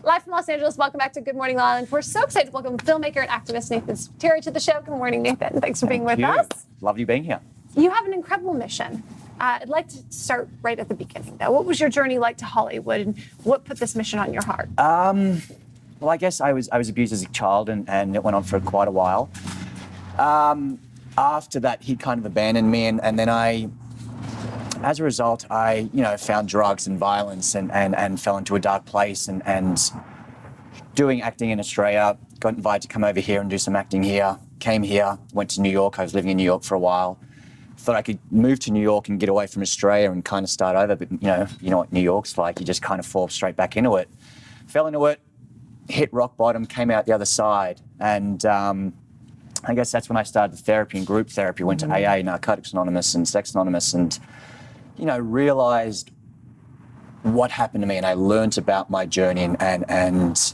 Live from Los Angeles, welcome back to Good Morning LaLa. And we're so excited to welcome filmmaker and activist Nathan Spiteri to the show. Good morning, Nathan. Thanks for being with us. Lovely being here. You have an incredible mission. I'd like to start right at the beginning, though. What was your journey like to Hollywood, and what put this mission on your heart? Well, I guess I was abused as a child, and it went on for quite a while. After that, he kind of abandoned me, and then as a result, I found drugs and violence and fell into a dark place, and doing acting in Australia, got invited to come over here and do some acting here, came here, went to New York. I was living in New York for a while. Thought I could move to New York and get away from Australia and kind of start over, but you know what New York's like, you just kind of fall straight back into it. Fell into it, hit rock bottom, came out the other side, and I guess that's when I started therapy and group therapy, went to AA, Narcotics Anonymous and Sex Anonymous, and realized what happened to me, and I learned about my journey, and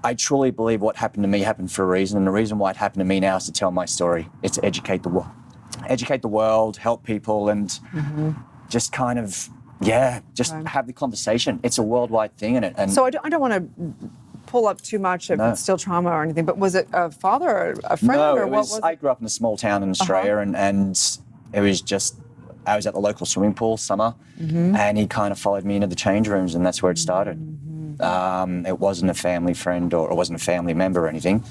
I truly believe what happened to me happened for a reason, and the reason why it happened to me now is to tell my story. It's to educate the world, help people, and just kind of, have the conversation. It's a worldwide thing, and so I don't want to pull up too much if it's still trauma or anything, but was it a father or a friend? No, or what was it? I grew up in a small town in Australia, and it was just, I was at the local swimming pool summer, and he kind of followed me into the change rooms, and that's where it started. It wasn't a family friend or it wasn't a family member or anything,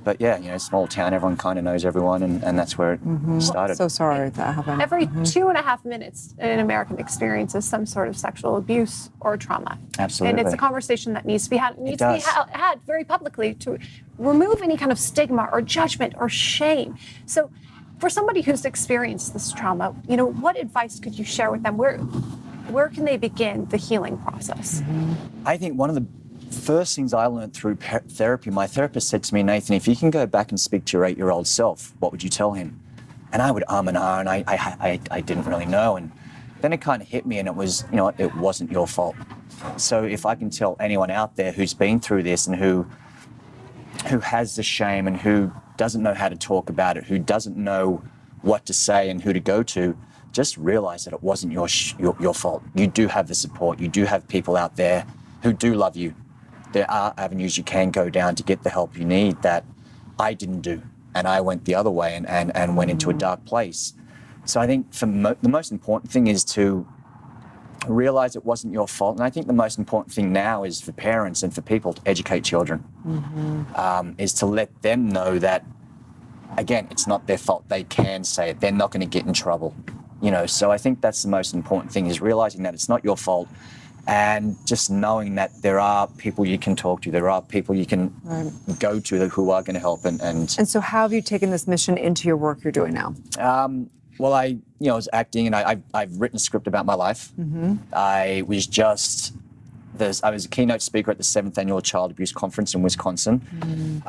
but small town, everyone kind of knows everyone, and that's where it started. So sorry that happened. Every 2.5 minutes, an American experiences some sort of sexual abuse or trauma. Absolutely. And it's a conversation that needs to be had. It needs to be had very publicly to remove any kind of stigma or judgment or shame. So, for somebody who's experienced this trauma, what advice could you share with them? Where can they begin the healing process? I think one of the first things I learned through therapy, my therapist said to me, Nathan, if you can go back and speak to your 8-year-old self, what would you tell him? And I would and I didn't really know. And then it kind of hit me, and it was, it wasn't your fault. So if I can tell anyone out there who's been through this and who has the shame and who doesn't know how to talk about it, who doesn't know what to say and who to go to, just realize that it wasn't your fault. You do have the support. You do have people out there who do love you. There are avenues you can go down to get the help you need that I didn't do. And I went the other way and went into a dark place. So I think the most important thing is to realize it wasn't your fault. And I think the most important thing now is for parents and for people to educate children, is to let them know that, again, it's not their fault. They can say it. They're not going to get in trouble. So I think that's the most important thing, is realizing that it's not your fault, and just knowing that there are people you can talk to, there are people you can go to who are going to help. And so how have you taken this mission into your work you're doing now? Well, I was acting, and I've written a script about my life. I was a keynote speaker at the 7th Annual Child Abuse Conference in Wisconsin.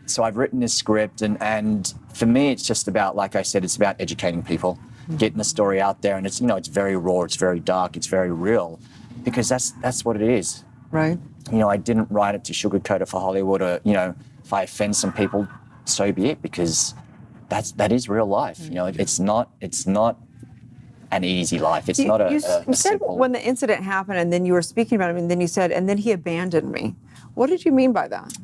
So I've written this script, and for me, it's just about, like I said, it's about educating people, getting the story out there, and it's it's very raw, it's very dark, it's very real, because that's what it is. Right. I didn't write it to sugarcoat it for Hollywood, or if I offend some people, so be it, because that is real life. It's not an easy life. It's not you a said simple... when the incident happened, and then you were speaking about him, and then you said, and then he abandoned me. What did you mean by that?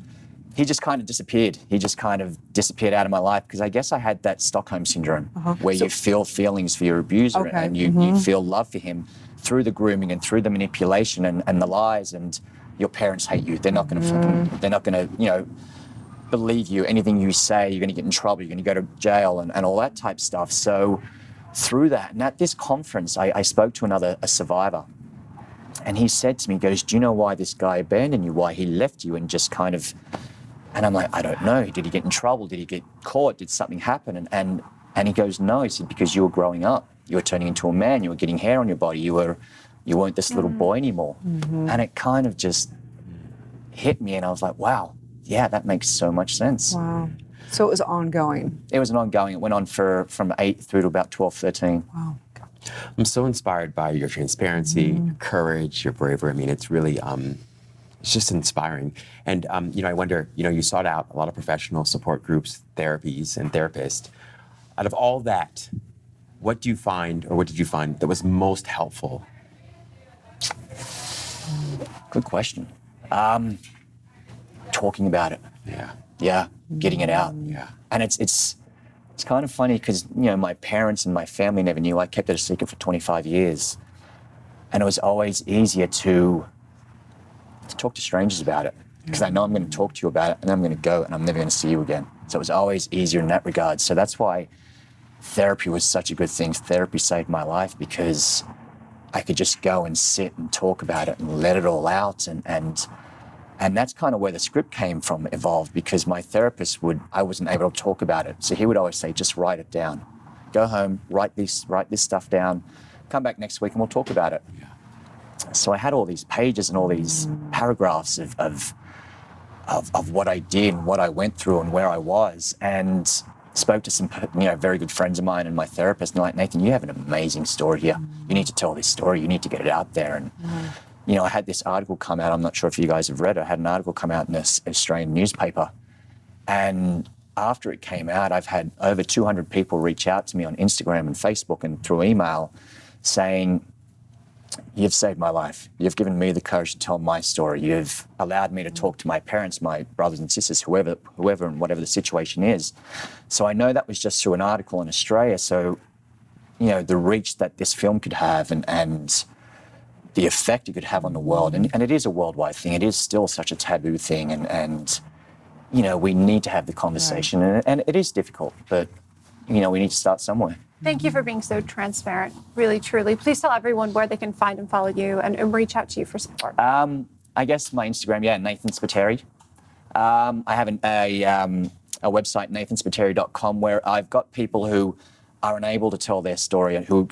He just kind of disappeared. He just kind of disappeared out of my life, because I guess I had that Stockholm Syndrome, where you feel feelings for your abuser, and you feel love for him through the grooming and through the manipulation and the lies, and your parents hate you. They're not going to believe you. Anything you say, you're going to get in trouble, you're going to go to jail and all that type stuff. So through that, and at this conference, I spoke to a survivor, and he said to me, he goes, do you know why this guy abandoned you, why he left you, and just kind of, and I'm like, I don't know. Did he get in trouble? Did he get caught? Did something happen? And he goes, no. He said, because you were growing up. You were turning into a man. You were getting hair on your body. You weren't this little boy anymore. And it kind of just hit me, and I was like, wow, yeah, that makes so much sense. Wow. So it was ongoing. It was an ongoing. It went on from 8 through to about 12, 13. Wow. I'm so inspired by your transparency, your courage, your bravery. I mean, it's really, it's just inspiring. And, I wonder, you sought out a lot of professional support groups, therapies, and therapists. Out of all that, what did you find that was most helpful? Good question. Talking about it. Yeah. Yeah, getting it out. Yeah. And it's kind of funny because, my parents and my family never knew. I kept it a secret for 25 years. And it was always easier to talk to strangers about it because I know I'm going to talk to you about it and then I'm going to go and I'm never going to see you again. So it was always easier in that regard. So that's why therapy was such a good thing. Therapy saved my life because I could just go and sit and talk about it and let it all out. And that's kind of where the script came from, evolved, because my therapist I wasn't able to talk about it. So he would always say, just write it down. Go home, write this stuff down, come back next week and we'll talk about it. Yeah. So I had all these pages and all these paragraphs of what I did and what I went through and where I was, and spoke to some very good friends of mine and my therapist, and they're like, Nathan, you have an amazing story here. You need to tell this story. You need to get it out there. And I had this article come out. I'm not sure if you guys have read it. I had an article come out in this Australian newspaper, and after it came out, I've had over 200 people reach out to me on Instagram and Facebook and through email saying, you've saved my life. You've given me the courage to tell my story. You've allowed me to talk to my parents, my brothers and sisters, whoever and whatever the situation is. So I know that was just through an article in Australia. So, the reach that this film could have and the effect it could have on the world. And it is a worldwide thing. It is still such a taboo thing. And we need to have the conversation. Right. And it is difficult, but, we need to start somewhere. Thank you for being so transparent, really, truly. Please tell everyone where they can find and follow you and reach out to you for support. I guess my Instagram, Nathan Spiteri. I have a website, nathanspiteri.com, where I've got people who are unable to tell their story and who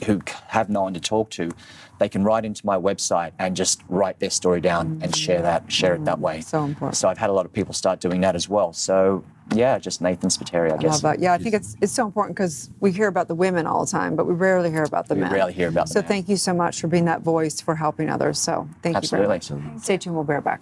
have no one to talk to. They can write into my website and just write their story down and share it that way. So important. So I've had a lot of people start doing that as well. So just Nathan Spiteri, I guess. I love that. Yeah, I think it's so important because we hear about the women all the time, but we rarely hear about the men. We rarely hear about the men. So thank you so much for being that voice for helping others. So thank you very much. Absolutely. Stay tuned. We'll be right back.